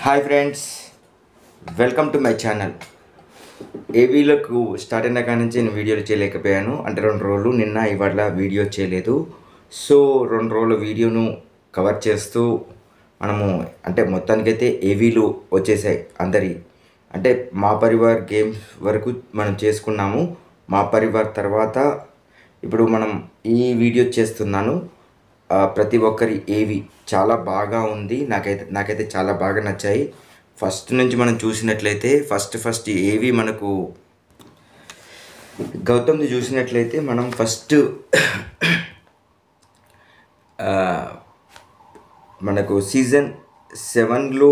Hi friends, welcome to my channel. ఏవీలకు start అయిన కాడి నుంచి నేను వీడియోలు చేయలేకపోయాను. అంటే 2 రోజులు నిన్న ఇవాళ వీడియో చేయలేదు. సో 2 రోజుల వీడియోను కవర్ చేస్తూ మనము అంటే మొత్తానికైతే ఏవీలు వచ్చేసాయి అందరి. అంటే మా పరివార్ గేమ్స్ వరకు మనం చేసుకున్నాము. మా పరివార్ తర్వాత ఇప్పుడు మనం ఈ వీడియో చేస్తున్నాను. ప్రతి ఒక్కరి ఏవి చాలా బాగా ఉంది. నాకైతే చాలా బాగా నచ్చాయి. ఫస్ట్ నుంచి మనం చూసినట్లయితే ఫస్ట్ ఏవి మనకు గౌతమ్ది చూసినట్లయితే మనం ఫస్ట్ మనకు సీజన్ 7లో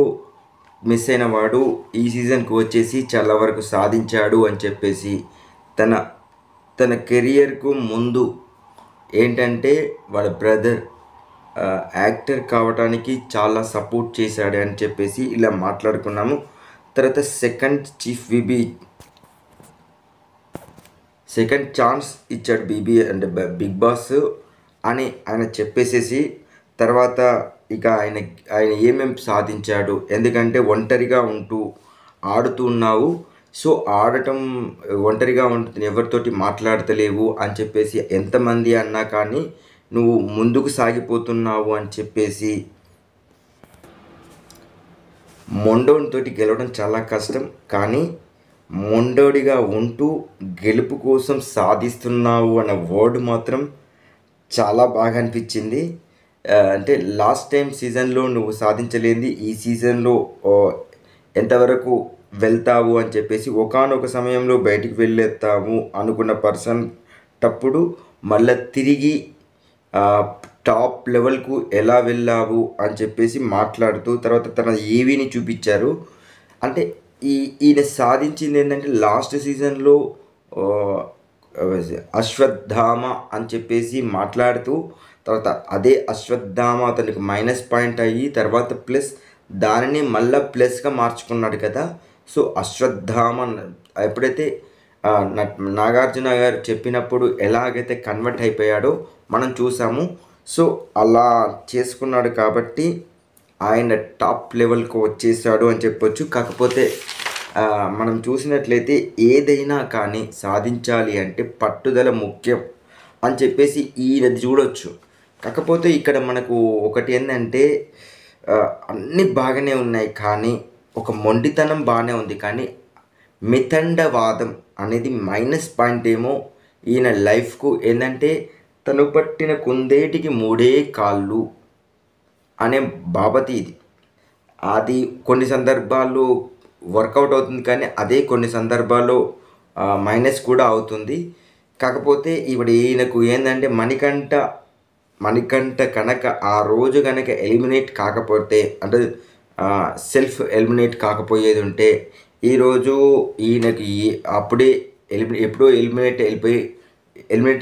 మిస్ అయిన వాడు ఈ సీజన్కి వచ్చేసి చాలా వరకు సాధించాడు అని చెప్పేసి తన కెరియర్కు ముందు ఏంటంటే వాళ్ళ బ్రదర్ యాక్టర్ కావడానికి చాలా సపోర్ట్ చేశాడు అని చెప్పేసి ఇలా మాట్లాడుకున్నాము. తర్వాత సెకండ్ ఛాన్స్ ఇచ్చాడు బీబీ అంటే బిగ్ బాస్ అని ఆయన చెప్పేసేసి తర్వాత ఇక ఆయన ఏమేమి సాధించాడు, ఎందుకంటే ఒంటరిగా ఉంటూ ఆడుతున్నావు, సో ఆడటం ఒంటరిగా ఉంటుంది, ఎవరితోటి మాట్లాడతలేవు అని చెప్పేసి ఎంతమంది అన్నా కానీ నువ్వు ముందుకు సాగిపోతున్నావు అని చెప్పేసి మొండోడితోటి గెలవడం చాలా కష్టం, కానీ మొండోడిగా ఉంటూ గెలుపు కోసం సాధిస్తున్నావు అన్న వర్డ్ మాత్రం చాలా బాగా అనిపించింది. అంటే లాస్ట్ టైం సీజన్లో నువ్వు సాధించలేంది ఈ సీజన్లో ఎంతవరకు వెళ్తావు అని చెప్పేసి ఒకానొక సమయంలో బయటికి వెళ్ళేస్తాము అనుకున్న పర్సన్ తప్పుడు మళ్ళీ తిరిగి టాప్ లెవెల్కు ఎలా వెళ్ళావు అని చెప్పేసి మాట్లాడుతూ తర్వాత తన ఏవీని చూపించారు. అంటే ఈయన సాధించింది ఏంటంటే లాస్ట్ సీజన్లో అశ్వత్థామ అని చెప్పేసి మాట్లాడుతూ తర్వాత అదే అశ్వత్థామ అతనికి మైనస్ పాయింట్ అయ్యి తర్వాత ప్లస్ దానిని మళ్ళీ ప్లస్గా మార్చుకున్నాడు కదా. సో అశ్వత్థామ ఎప్పుడైతే నాగార్జున గారు చెప్పినప్పుడు ఎలాగైతే కన్వర్ట్ అయిపోయాడో మనం చూసాము. సో అలా చేసుకున్నాడు కాబట్టి ఆయన టాప్ లెవెల్కి వచ్చేసాడు అని చెప్పొచ్చు. కాకపోతే మనం చూసినట్లయితే ఏదైనా కానీ సాధించాలి అంటే పట్టుదల ముఖ్యం అని చెప్పేసి ఈయనది చూడొచ్చు. కాకపోతే ఇక్కడ మనకు ఒకటి ఏంటంటే అన్నీ బాగానే ఉన్నాయి, కానీ ఒక మొండితనం బాగానే ఉంది, కానీ మితండవాదం అనేది మైనస్ పాయింట్ ఏమో ఈయన లైఫ్కు. ఏంటంటే తను పట్టిన కుందేటికి 3 కాళ్ళు అనే బాబతి ఇది. అది కొన్ని సందర్భాల్లో వర్కౌట్ అవుతుంది, కానీ అదే కొన్ని సందర్భాల్లో మైనస్ కూడా అవుతుంది. కాకపోతే ఇప్పుడు ఈయనకు ఏంటంటే మణికంఠ కనుక ఆ రోజు కనుక ఎలిమినేట్ కాకపోతే అంటే సెల్ఫ్ ఎలిమినేట్ కాకపోయేది ఉంటే ఈరోజు ఈయనకి అప్పుడే ఎప్పుడో ఎలిమినేట్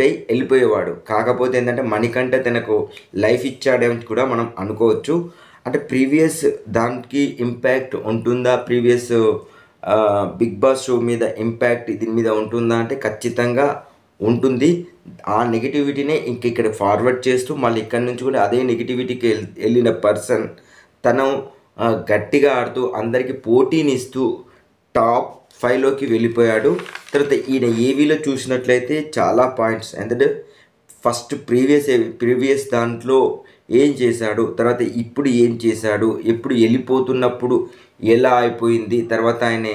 అయ్యి వెళ్ళిపోయేవాడు. కాకపోతే ఏంటంటే మణికంఠ తనకు లైఫ్ ఇచ్చాడని కూడా మనం అనుకోవచ్చు. అంటే ప్రీవియస్ దానికి ఇంపాక్ట్ ఉంటుందా, ప్రీవియస్ బిగ్ బాస్ షో మీద ఇంపాక్ట్ దీని మీద ఉంటుందా అంటే ఖచ్చితంగా ఉంటుంది. ఆ నెగిటివిటీనే ఇక్కడ ఫార్వర్డ్ చేస్తూ మళ్ళీ ఇక్కడ నుంచి కూడా అదే నెగిటివిటీకి వెళ్ళిన పర్సన్ తను గట్టిగా ఆడుతూ అందరికీ పోటీనిస్తూ టాప్ 5లోకి వెళ్ళిపోయాడు. తర్వాత ఈయన ఏవీలో చూసినట్లయితే చాలా పాయింట్స్, ఎందుకంటే ఫస్ట్ ప్రీవియస్ దాంట్లో ఏం చేశాడు, తర్వాత ఇప్పుడు ఏం చేశాడు, ఎప్పుడు వెళ్ళిపోతున్నప్పుడు ఎలా అయిపోయింది, తర్వాత ఆయన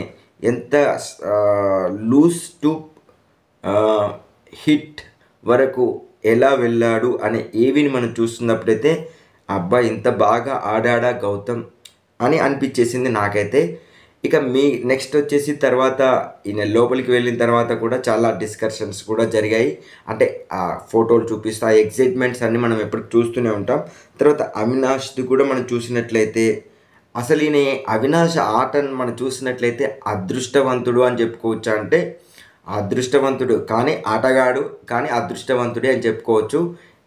ఎంత లూజ్ టు హిట్ వరకు ఎలా వెళ్ళాడు అనే ఏవిని మనం చూస్తున్నప్పుడైతే అబ్బా ఇంత బాగా ఆడాడా గౌతమ్ అని అనిపించేసింది నాకైతే. ఇక నెక్స్ట్ వచ్చేసి తర్వాత ఈయన లోపలికి వెళ్ళిన తర్వాత కూడా చాలా డిస్కషన్స్ కూడా జరిగాయి. అంటే ఆ ఫోటోలు చూపిస్తూ ఆ ఎగ్జైట్మెంట్స్ అన్నీ మనం ఎప్పుడు చూస్తూనే ఉంటాం. తర్వాత అవినాష్ది కూడా మనం చూసినట్లయితే అసలు ఈయన అవినాష్ ఆటను మనం చూసినట్లయితే అదృష్టవంతుడు అని చెప్పుకోవచ్చు. అంటే అదృష్టవంతుడు కానీ ఆటగాడు కానీ అదృష్టవంతుడే అని చెప్పుకోవచ్చు.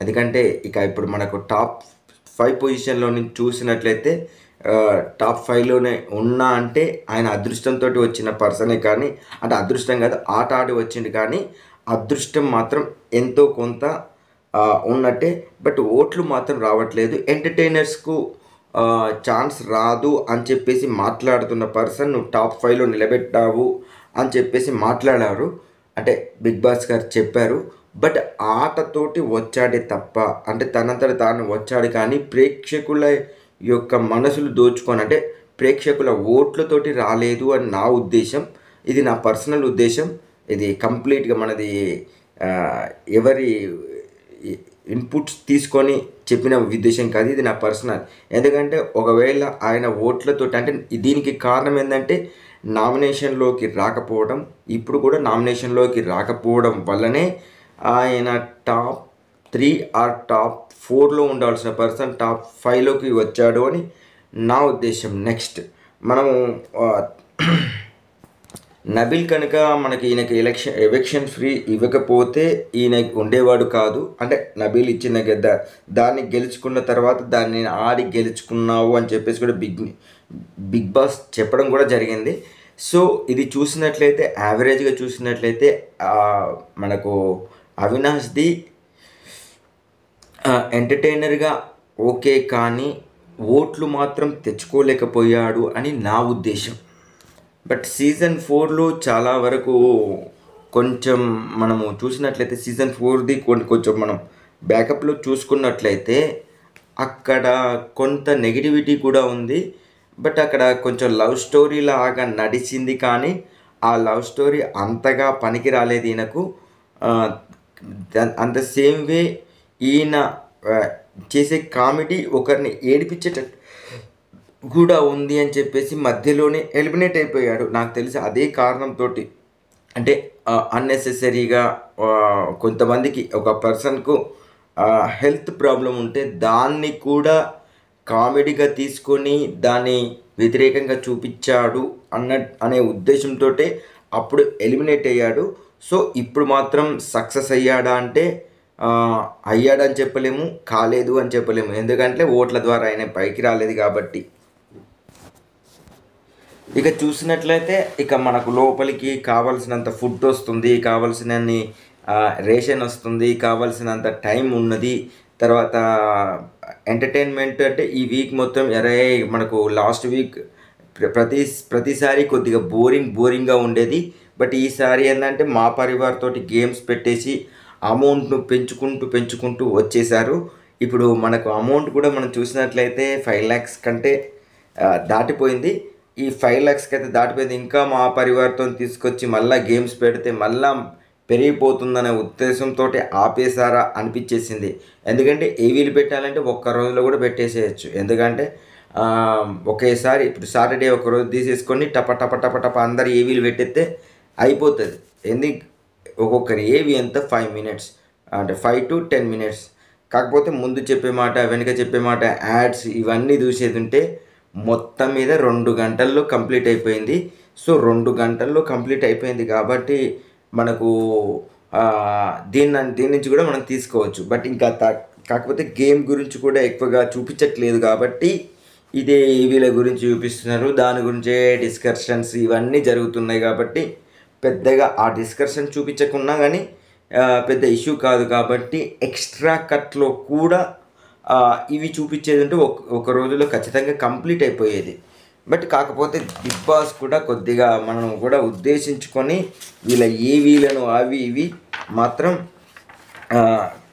ఎందుకంటే ఇక ఇప్పుడు మనకు టాప్ 5 పొజిషన్లో నుంచి చూసినట్లయితే టాప్ 5లోనే ఉన్నా అంటే ఆయన అదృష్టంతో వచ్చిన పర్సనే, కానీ అంటే అదృష్టం కాదు ఆట ఆడి వచ్చింది, కానీ అదృష్టం మాత్రం ఎంతో కొంత ఉన్నట్టే. బట్ ఓట్లు మాత్రం రావట్లేదు. ఎంటర్టైనర్స్కు ఛాన్స్ రాదు అని చెప్పేసి మాట్లాడుతున్న పర్సన్ నువ్వు టాప్ 5లో నిలబెట్టావు అని చెప్పేసి మాట్లాడారు. అంటే బిగ్ బాస్ గారు చెప్పారు. బట్ ఆటతోటి వచ్చాడే తప్ప, అంటే తనంతట తాను వచ్చాడు కానీ ప్రేక్షకుల యొక్క మనసులు దోచుకొని, అంటే ప్రేక్షకుల ఓట్లతోటి రాలేదు అని నా ఉద్దేశం. ఇది నా పర్సనల్ ఉద్దేశం. ఇది కంప్లీట్గా మనది ఎవరి ఇన్పుట్స్ తీసుకొని చెప్పిన ఉద్దేశం కాదు, ఇది నా పర్సనల్. ఎందుకంటే ఒకవేళ ఆయన ఓట్లతో, అంటే దీనికి కారణం ఏంటంటే నామినేషన్లోకి రాకపోవడం. ఇప్పుడు కూడా నామినేషన్లోకి రాకపోవడం వల్లనే ఆయన టాప్ 3 ఆర్ టాప్ 4లో ఉండాల్సిన పర్సన్ టాప్ 5లోకి వచ్చాడు అని నా ఉద్దేశం. నెక్స్ట్ మనము నబిల్ కనుక మనకి ఈయనకి ఎవిక్షన్ ఫ్రీ ఇవ్వకపోతే ఈయన ఉండేవాడు కాదు. అంటే నబిల్ ఇచ్చిన దాన్ని గెలుచుకున్న తర్వాత దాన్ని ఆడి గెలుచుకున్నావు అని చెప్పేసి కూడా బిగ్ బాస్ చెప్పడం కూడా జరిగింది. సో ఇది చూసినట్లయితే, యావరేజ్గా చూసినట్లయితే మనకు అవినాష్ది ఎంటర్టైనర్గా ఓకే, కానీ ఓట్లు మాత్రం తెచ్చుకోలేకపోయాడు అని నా ఉద్దేశం. బట్ సీజన్ 4లో చాలా వరకు కొంచెం మనము చూసినట్లయితే సీజన్ 4ది కొంచెం మనం బ్యాకప్లో చూసుకున్నట్లయితే అక్కడ కొంత నెగిటివిటీ కూడా ఉంది. బట్ అక్కడ కొంచెం లవ్ స్టోరీ లాగా నడిచింది, కానీ ఆ లవ్ స్టోరీ అంతగా పనికి రాలేదు ఈయనకు. అంత సేమ్ వే ఈయన చేసే కామెడీ ఒకరిని ఏడిపించేటట్టు కూడా ఉంది అని చెప్పేసి మధ్యలోనే ఎలిమినేట్ అయిపోయాడు. నాకు తెలిసి అదే కారణంతో, అంటే అన్నెసెసరీగా కొంతమందికి, ఒక పర్సన్కు హెల్త్ ప్రాబ్లం ఉంటే దాన్ని కూడా కామెడీగా తీసుకొని దాన్ని వ్యతిరేకంగా చూపించాడు అనే ఉద్దేశంతో అప్పుడు ఎలిమినేట్ అయ్యాడు. సో ఇప్పుడు మాత్రం సక్సెస్ అయ్యాడా అంటే అయ్యాడని చెప్పలేము, కాలేదు అని చెప్పలేము. ఎందుకంటే ఓట్ల ద్వారా ఆయన పైకి రాలేదు కాబట్టి. ఇక చూసినట్లయితే ఇక మనకు లోపలికి కావాల్సినంత ఫుడ్ వస్తుంది, కావాల్సినన్ని రేషన్ వస్తుంది, కావాల్సినంత టైం ఉన్నది. తర్వాత ఎంటర్టైన్మెంట్ అంటే ఈ వీక్ మొత్తం మనకు లాస్ట్ వీక్ ప్రతిసారి కొద్దిగా బోరింగ్గా ఉండేది. బట్ ఈసారి ఏంటంటే మా పరివార్ తోటి గేమ్స్ పెట్టేసి అమౌంట్ను పెంచుకుంటూ వచ్చేసారు. ఇప్పుడు మనకు అమౌంట్ కూడా మనం చూసినట్లయితే 5 lakhs కంటే దాటిపోయింది. ఈ 5 lakhs అయితే దాటిపోయింది. ఇంకా మా పరివార్తో తీసుకొచ్చి మళ్ళీ గేమ్స్ పెడితే మళ్ళా పెరిగిపోతుందనే ఉద్దేశంతో ఆపేసారా అనిపించేసింది. ఎందుకంటే ఏవీలు పెట్టాలంటే ఒక్క రోజులో కూడా పెట్టేసేయచ్చు. ఎందుకంటే ఒకేసారి ఇప్పుడు సాటర్డే ఒకరోజు తీసేసుకొని టప అందరు ఏవీలు పెట్టేస్తే అయిపోతుంది. ఒక్కొక్కరి ఏవి ఎంత 5 minutes, అంటే 5 to 10 minutes. కాకపోతే ముందు చెప్పే మాట, వెనుక చెప్పే మాట, యాడ్స్ ఇవన్నీ చూసేది ఉంటే మొత్తం మీద 2 గంటల్లో కంప్లీట్ అయిపోయింది. సో 2 గంటల్లో కంప్లీట్ అయిపోయింది కాబట్టి మనకు దీని నుంచి కూడా మనం తీసుకోవచ్చు. బట్ ఇంకా కాకపోతే గేమ్ గురించి కూడా ఎక్కువగా చూపించట్లేదు కాబట్టి ఇదే ఈవీల గురించి చూపిస్తున్నారు. దాని గురించే డిస్కషన్స్ ఇవన్నీ జరుగుతున్నాయి కాబట్టి పెద్దగా ఆ డిస్కషన్ చూపించకున్నా కానీ పెద్ద ఇష్యూ కాదు. కాబట్టి ఎక్స్ట్రా కట్లో కూడా ఇవి చూపించేది ఉంటే ఒక రోజులో ఖచ్చితంగా కంప్లీట్ అయిపోయేది. బట్ కాకపోతే బిగ్ బాస్ కూడా కొద్దిగా మనం కూడా ఉద్దేశించుకొని వీళ్ళ ఏవీలను అవి ఇవి మాత్రం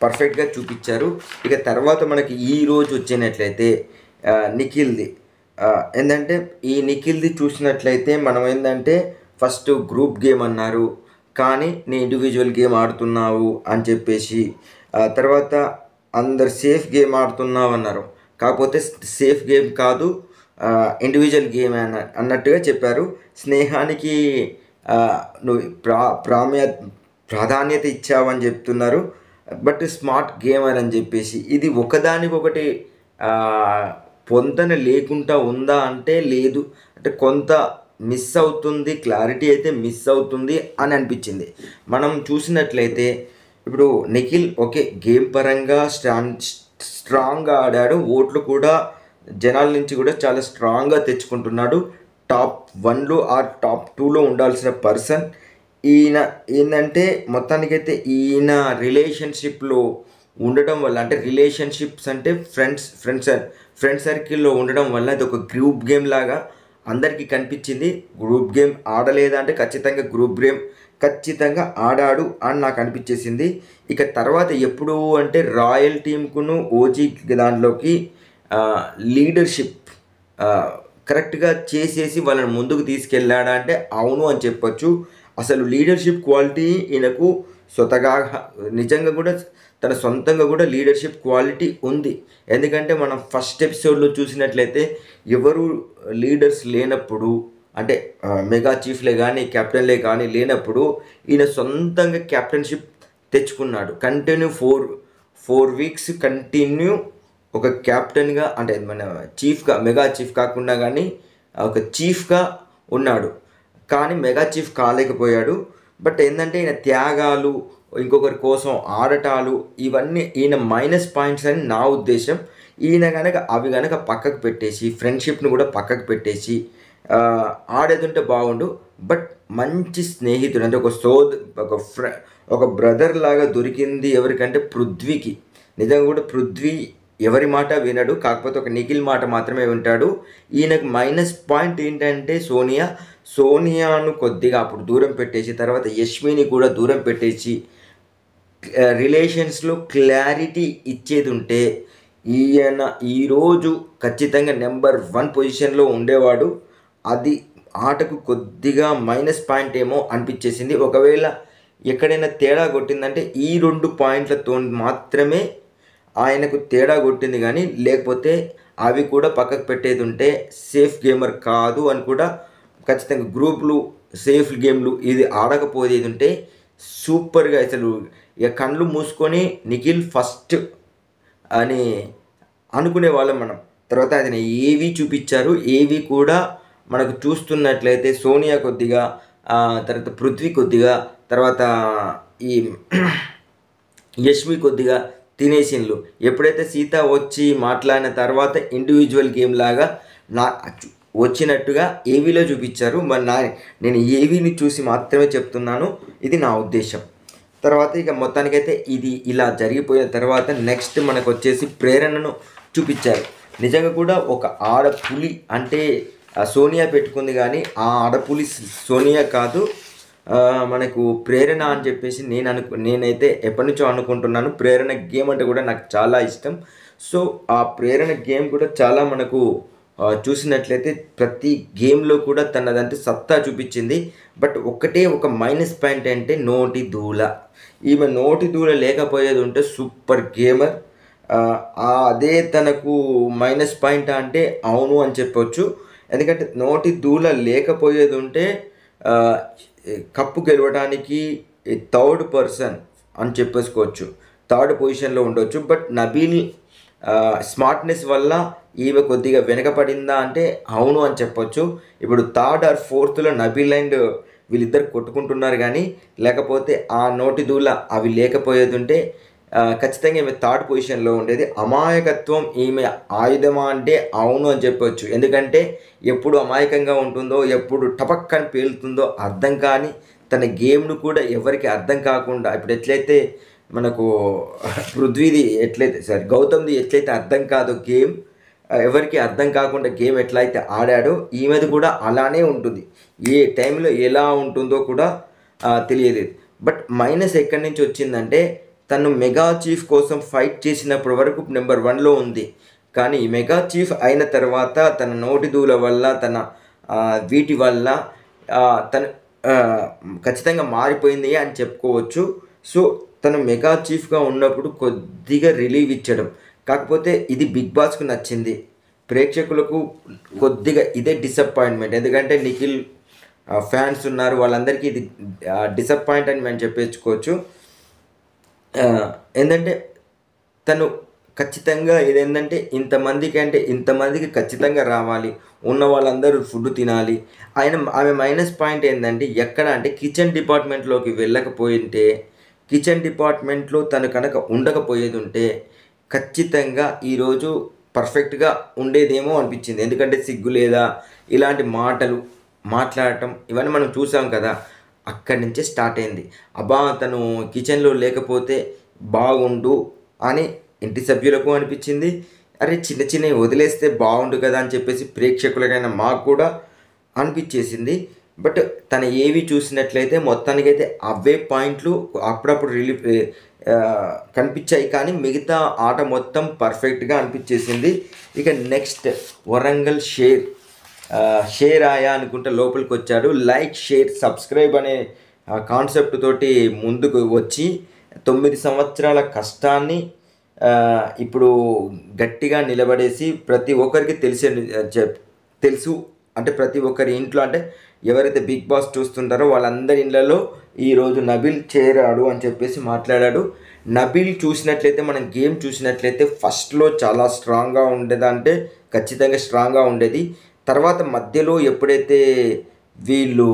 పర్ఫెక్ట్గా చూపించారు. ఇక తర్వాత మనకి ఈరోజు వచ్చినట్లయితే నిఖిల్ది ఏంటంటే, ఈ నిఖిల్ది చూసినట్లయితే మనం ఏంటంటే ఫస్ట్ గ్రూప్ గేమ్ అన్నారు, కానీ నీ ఇండివిజువల్ గేమ్ ఆడుతున్నావు అని చెప్పేసి, తర్వాత అందరు సేఫ్ గేమ్ ఆడుతున్నావు అన్నారు. కాకపోతే సేఫ్ గేమ్ కాదు, ఇండివిజువల్ గేమ్ అన్నట్టుగా చెప్పారు. స్నేహానికి నువ్వు ప్రాధాన్యత ఇచ్చావని చెప్తున్నారు. బట్ స్మార్ట్ గేమర్ అని చెప్పేసి ఇది ఒకదానికొకటి పొంతన లేకుండా ఉందా అంటే లేదు. అంటే కొంత మిస్ అవుతుంది, క్లారిటీ అయితే మిస్ అవుతుంది అని అనిపించింది. మనం చూసినట్లయితే ఇప్పుడు నిఖిల్ ఓకే గేమ్ పరంగా స్ట్రాంగ్గా ఆడాడు, ఓట్లు కూడా జనాల నుంచి కూడా చాలా స్ట్రాంగ్గా తెచ్చుకుంటున్నాడు. టాప్ 1లో ఆర్ టాప్ 2లో ఉండాల్సిన పర్సన్ ఈయన. ఏంటంటే మొత్తానికైతే ఈయన రిలేషన్షిప్లో ఉండటం వల్ల, అంటే రిలేషన్షిప్స్ అంటే ఫ్రెండ్ సర్కిల్లో ఉండడం వల్ల ఇది ఒక గ్రూప్ గేమ్ లాగా అందరికీ కనిపించింది. గ్రూప్ గేమ్ ఆడలేదా అంటే ఖచ్చితంగా గ్రూప్ గేమ్ ఖచ్చితంగా ఆడాడు అని నాకు అనిపించేసింది. ఇక తర్వాత ఎప్పుడు అంటే రాయల్ టీంకును ఓజీ దాంట్లోకి లీడర్షిప్ కరెక్ట్గా చేసేసి వాళ్ళని ముందుకు తీసుకెళ్ళాడా అంటే అవును అని చెప్పొచ్చు. అసలు లీడర్షిప్ క్వాలిటీ ఈయనకు స్వతగా నిజంగా కూడా తన సొంతంగా కూడా లీడర్షిప్ క్వాలిటీ ఉంది. ఎందుకంటే మనం ఫస్ట్ ఎపిసోడ్లో చూసినట్లయితే ఎవరు లీడర్స్ లేనప్పుడు, అంటే మెగా చీఫ్లే కానీ కెప్టెన్లే కానీ లేనప్పుడు ఈయన సొంతంగా కెప్టెన్షిప్ తెచ్చుకున్నాడు. కంటిన్యూ 4 వీక్స్ కంటిన్యూ ఒక క్యాప్టెన్గా, అంటే మన చీఫ్గా, మెగా చీఫ్ కాకుండా కానీ ఒక చీఫ్గా ఉన్నాడు. కానీ మెగా చీఫ్ కాలేకపోయాడు. బట్ ఏంటంటే ఈయన త్యాగాలు, ఇంకొకరి కోసం ఆడటాలు, ఇవన్నీ ఈయన మైనస్ పాయింట్స్ అని నా ఉద్దేశం. ఈయన కనుక అవి కనుక పక్కకు పెట్టేసి, ఫ్రెండ్షిప్ను కూడా పక్కకు పెట్టేసి ఆడేదుంటే బాగుండు. బట్ మంచి స్నేహితుడు, అంటే ఒక బ్రదర్ లాగా దొరికింది ఎవరికంటే పృథ్వీకి. నిజంగా కూడా పృథ్వీ ఎవరి మాట వినడు, కాకపోతే ఒక నిఖిల్ మాట మాత్రమే వింటాడు. ఈయనకు మైనస్ పాయింట్ ఏంటంటే సోనియాను కొద్దిగా అప్పుడు దూరం పెట్టేసి, తర్వాత యష్మిని కూడా దూరం పెట్టేసి రిలేషన్స్లో క్లారిటీ ఇచ్చేది ఉంటే ఈయన ఈరోజు ఖచ్చితంగా నెంబర్ 1 పొజిషన్లో ఉండేవాడు. అది ఆటకు కొద్దిగా మైనస్ పాయింట్ ఏమో అనిపించేసింది. ఒకవేళ ఎక్కడైనా తేడా కొట్టిందంటే ఈ 2 పాయింట్లతో మాత్రమే ఆయనకు తేడా కొట్టింది. కానీ లేకపోతే అవి కూడా పక్కకు పెట్టేది ఉంటే సేఫ్ గేమర్ కాదు అని కూడా ఖచ్చితంగా గ్రూపులు సేఫ్ గేమ్లు ఇది ఆడకపోయేది ఉంటే సూపర్గా అసలు ఇక కళ్ళు మూసుకొని నిఖిల్ ఫస్ట్ అని అనుకునే వాళ్ళం మనం. తర్వాత ఆయన ఏవి చూపించారు, ఏవి కూడా మనకు చూస్తున్నట్లయితే సోనియా కొద్దిగా, తర్వాత పృథ్వీ కొద్దిగా, తర్వాత ఈ యష్మి కొద్దిగా తినేసిన్లు. ఎప్పుడైతే సీత వచ్చి మాట్లాడిన తర్వాత ఇండివిజువల్ గేమ్ లాగా వచ్చినట్టుగా ఏవీలో చూపించారు. మరి నేను ఏవీని చూసి మాత్రమే చెప్తున్నాను, ఇది నా ఉద్దేశం. తర్వాత ఇక మొత్తానికైతే ఇది ఇలా జరిగిపోయిన తర్వాత నెక్స్ట్ మనకు వచ్చేసి ప్రేరణను చూపించారు. నిజంగా కూడా ఒక ఆడపులి అంటే సోనియా పెట్టుకుంది, కానీ ఆ ఆడపులి సోనియా కాదు, మనకు ప్రేరణ అని చెప్పేసి నేనైతే ఎప్పటి నుంచో అనుకుంటున్నాను. ప్రేరణ గేమ్ అంటే కూడా నాకు చాలా ఇష్టం. సో ఆ ప్రేరణ గేమ్ కూడా చాలా మనకు చూసినట్లయితే ప్రతి గేమ్లో కూడా తనదంటే సత్తా చూపించింది. బట్ ఒక మైనస్ పాయింట్ అంటే నోటి దూల. ఈమె నోటి దూల లేకపోయేది ఉంటే సూపర్ గేమర్. అదే తనకు మైనస్ పాయింట్ అంటే అవును అని చెప్పొచ్చు. ఎందుకంటే నోటి దూల లేకపోయేది ఉంటే కప్పు గెలవడానికి 3rd పర్సన్ అని చెప్పేసుకోవచ్చు, 3rd పొజిషన్లో ఉండొచ్చు. బట్ నబీల్ స్మార్ట్నెస్ వల్ల ఈమె కొద్దిగా వెనకపడిందా అంటే అవును అని చెప్పొచ్చు. ఇప్పుడు 3rd or 4thలో నబీల్ అండ్ వీళ్ళిద్దరు కొట్టుకుంటున్నారు. కానీ లేకపోతే ఆ నోటి దూల అవి లేకపోయేది ఉంటే ఖచ్చితంగా ఈమె 3rd పొజిషన్లో ఉండేది. అమాయకత్వం ఈమె ఆయుధమా అంటే అవును అని చెప్పొచ్చు. ఎందుకంటే ఎప్పుడు అమాయకంగా ఉంటుందో, ఎప్పుడు టపక్కని పేలుతుందో అర్థం కాని తన గేమ్ను కూడా ఎవరికి అర్థం కాకుండా, ఇప్పుడు ఎట్లయితే మనకు పృథ్వీది గౌతమ్ది ఎట్లయితే అర్థం కాదు గేమ్, ఎవరికి అర్థం కాకుండా గేమ్ ఎట్లయితే ఆడాడో ఈమెది కూడా అలానే ఉంటుంది. ఏ టైంలో ఎలా ఉంటుందో కూడా తెలియలేదు. బట్ మైనస్ ఎక్కడి నుంచి వచ్చిందంటే తను మెగా చీఫ్ కోసం ఫైట్ చేసినప్పటి వరకు నెంబర్ 1లో ఉంది. కానీ మెగా చీఫ్ అయిన తర్వాత తన నోటి దూల వల్ల, తన వీటి వల్ల తను ఖచ్చితంగా మారిపోయింది అని చెప్పుకోవచ్చు. సో తను మెగా చీఫ్గా ఉన్నప్పుడు కొద్దిగా రిలీవ్ ఇచ్చడం, కాకపోతే ఇది బిగ్ బాస్కు నచ్చింది, ప్రేక్షకులకు కొద్దిగా ఇదే డిసప్పాయింట్మెంట్. ఎందుకంటే నిఖిల్ ఫ్యాన్స్ ఉన్నారు, వాళ్ళందరికీ ఇది డిసప్పాయింట్ అని మేము చెప్పేసుకోవచ్చు. ఏంటంటే తను ఖచ్చితంగా ఇదేంటంటే ఇంతమందికి ఖచ్చితంగా రావాలి, ఉన్న వాళ్ళందరూ ఫుడ్ తినాలి. ఆమె మైనస్ పాయింట్ ఏంటంటే ఎక్కడ అంటే కిచెన్ డిపార్ట్మెంట్లోకి వెళ్ళకపోయింటే, కిచెన్ డిపార్ట్మెంట్లో తను కనుక ఉండకపోయేది ఉంటే ఖచ్చితంగా ఈరోజు పర్ఫెక్ట్గా ఉండేదేమో అనిపించింది. ఎందుకంటే సిగ్గు లేదా ఇలాంటి మాటలు మాట్లాడటం ఇవన్నీ మనం చూసాం కదా, అక్కడి నుంచే స్టార్ట్ అయింది. అబ్బా తను కిచెన్లో లేకపోతే బాగుండు అని ఇంటి సభ్యులకు అనిపించింది. అరే చిన్న చిన్నవి వదిలేస్తే బాగుండు కదా అని చెప్పేసి ప్రేక్షకులకైనా మాకు కూడా అనిపించేసింది. బట్ తన ఏవి చూసినట్లయితే మొత్తానికైతే అవే పాయింట్లు అప్పుడప్పుడు కనిపించాయి, కానీ మిగతా ఆట మొత్తం పర్ఫెక్ట్గా అనిపించేసింది. ఇక నెక్స్ట్ వరంగల్ షేర్ ఆయా అనుకుంటే లోపలికి వచ్చాడు. లైక్ షేర్ సబ్స్క్రైబ్ అనే కాన్సెప్ట్ తోటి ముందుకు వచ్చి 9 సంవత్సరాల కష్టాన్ని ఇప్పుడు గట్టిగా నిలబడేసి ప్రతి ఒక్కరికి తెలుసు అంటే ప్రతి ఒక్కరి ఇంట్లో, అంటే ఎవరైతే బిగ్ బాస్ చూస్తుంటారో వాళ్ళందరి ఇళ్ళలో ఈరోజు నబీల్ చేరాడు అని చెప్పేసి మాట్లాడాడు. నబీల్ చూసినట్లయితే మనం గేమ్ చూసినట్లయితే ఫస్ట్లో చాలా స్ట్రాంగ్గా ఉండేది, అంటే ఖచ్చితంగా స్ట్రాంగ్గా ఉండేది. తర్వాత మధ్యలో ఎప్పుడైతే వీళ్ళు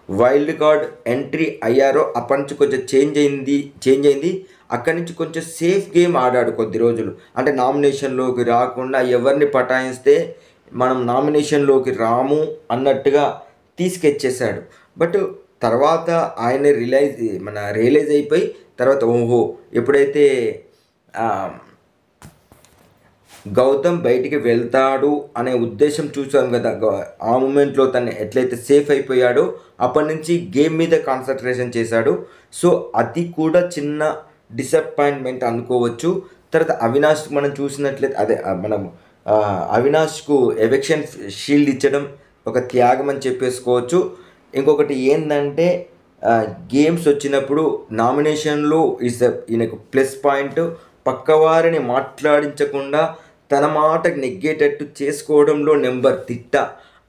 వైల్డ్ కార్డ్ ఎంట్రీ అయ్యారో అప్పటి నుంచి కొంచెం చేంజ్ అయింది. అక్కడి నుంచి కొంచెం సేఫ్ గేమ్ ఆడాడు కొద్ది రోజులు, అంటే నామినేషన్లోకి రాకుండా ఎవరిని పటాయిస్తే మనం నామినేషన్లోకి రాము అన్నట్టుగా తీసుకొచ్చేసాడు. బట్ తర్వాత ఆయన రియలైజ్ అయిపోయి తర్వాత ఓహో ఎప్పుడైతే గౌతమ్ బయటికి వెళ్తాడు అనే ఉద్దేశం చూసాం కదా, ఆ మూమెంట్లో తను ఎట్లయితే సేఫ్ అయిపోయాడో అప్పటి నుంచి గేమ్ మీద కాన్సన్ట్రేషన్ చేశాడు. సో అది కూడా చిన్న డిసప్పాయింట్మెంట్ అనుకోవచ్చు. తర్వాత అవినాష్ మనం చూసినట్లయితే మనం అవినాష్కు ఎవిక్షన్ షీల్డ్ ఇచ్చడం ఒక త్యాగం అని చెప్పేసుకోవచ్చు. ఇంకొకటి ఏంటంటే గేమ్స్ వచ్చినప్పుడు నామినేషన్లో ఈయనకు ప్లస్ పాయింట్ పక్కవారిని మాట్లాడించకుండా తన మాటకు నెగ్గేటట్టు చేసుకోవడంలో నెంబర్ తిట్ట.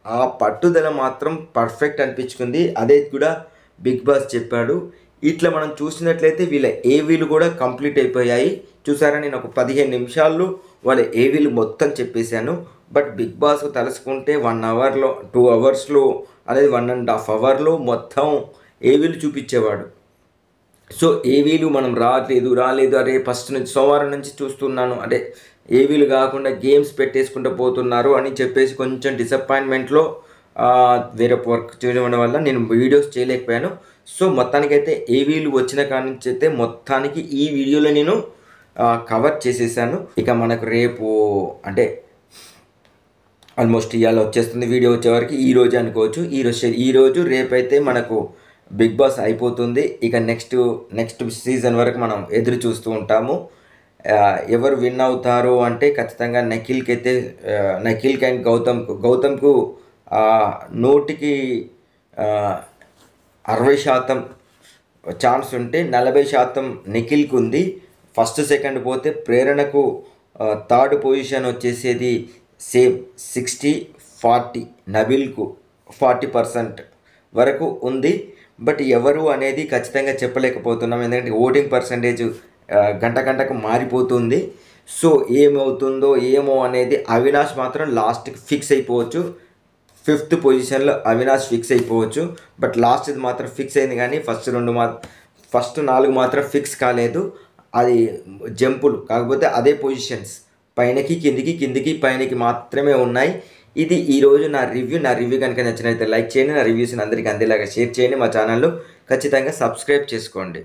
ఆ పట్టుదల మాత్రం పర్ఫెక్ట్ అనిపించుకుంది. అదే కూడా బిగ్ బాస్ చెప్పాడు. ఇట్లా మనం చూసినట్లయితే వీళ్ళ ఏవీలు కూడా కంప్లీట్ అయిపోయాయి. చూసారా, నేను ఒక 15 నిమిషాల్లో వాళ్ళ ఏవీలు మొత్తం చెప్పేశాను. బట్ బిగ్ బాస్ తలుసుకుంటే 1 అవర్లో 2 అవర్స్లో అనేది 1.5 అవర్లో మొత్తం ఏవీలు చూపించేవాడు. సో ఏవీలు మనం రాలేదు అరే ఫస్ట్ నుంచి సోమవారం నుంచి చూస్తున్నాను, అంటే ఏవీలు కాకుండా గేమ్స్ పెట్టేసుకుంటూ పోతున్నారు అని చెప్పేసి కొంచెం డిసప్పాయింట్మెంట్లో వేరే వర్క్ చేయడం వల్ల నేను వీడియోస్ చేయలేకపోయాను. సో మొత్తానికైతే ఏవీలు వచ్చిన కాడి నుంచి అయితే మొత్తానికి ఈ వీడియోలో నేను కవర్ చేసేసాను. ఇక మనకు రేపు అంటే ఆల్మోస్ట్ ఇవాళ వచ్చేస్తుంది వీడియో వచ్చేవరకు ఈరోజు అనుకోవచ్చు. ఈరోజు రేపైతే మనకు బిగ్ బాస్ అయిపోతుంది. ఇక నెక్స్ట్ సీజన్ వరకు మనం ఎదురు చూస్తూ ఉంటాము. ఎవరు విన్ అవుతారు అంటే ఖచ్చితంగా నకిల్కి అండ్ గౌతమ్కు 100కి 60% ఛాన్స్ ఉంటే 40% నిఖిల్కి ఉంది. ఫస్ట్ సెకండ్ పోతే ప్రేరణకు థర్డ్ పొజిషన్ వచ్చేసేది సేమ్ 60-40, నబీల్కు 40% వరకు ఉంది. బట్ ఎవరు అనేది ఖచ్చితంగా చెప్పలేకపోతున్నాం, ఎందుకంటే ఓటింగ్ పర్సంటేజ్ గంటకు మారిపోతుంది. సో ఏమవుతుందో ఏమో అనేది అవినాష్ మాత్రం లాస్ట్కి ఫిక్స్ అయిపోవచ్చు. 5th పొజిషన్లో అవినాష్ ఫిక్స్ అయిపోవచ్చు. బట్ లాస్ట్ది మాత్రం ఫిక్స్ అయింది, కానీ ఫస్ట్ 4 మాత్రం ఫిక్స్ కాలేదు. అది జంపులు కాకపోతే అదే పొజిషన్స్ పైనకి కిందికి పైనకి మాత్రమే ఉన్నాయి. ఇది ఈరోజు నా రివ్యూ కనుక నచ్చినట్లయితే లైక్ చేయండి. నా రివ్యూస్ని అందరికీ అందేలాగా షేర్ చేయండి. మా ఛానల్లో ఖచ్చితంగా సబ్స్క్రైబ్ చేసుకోండి.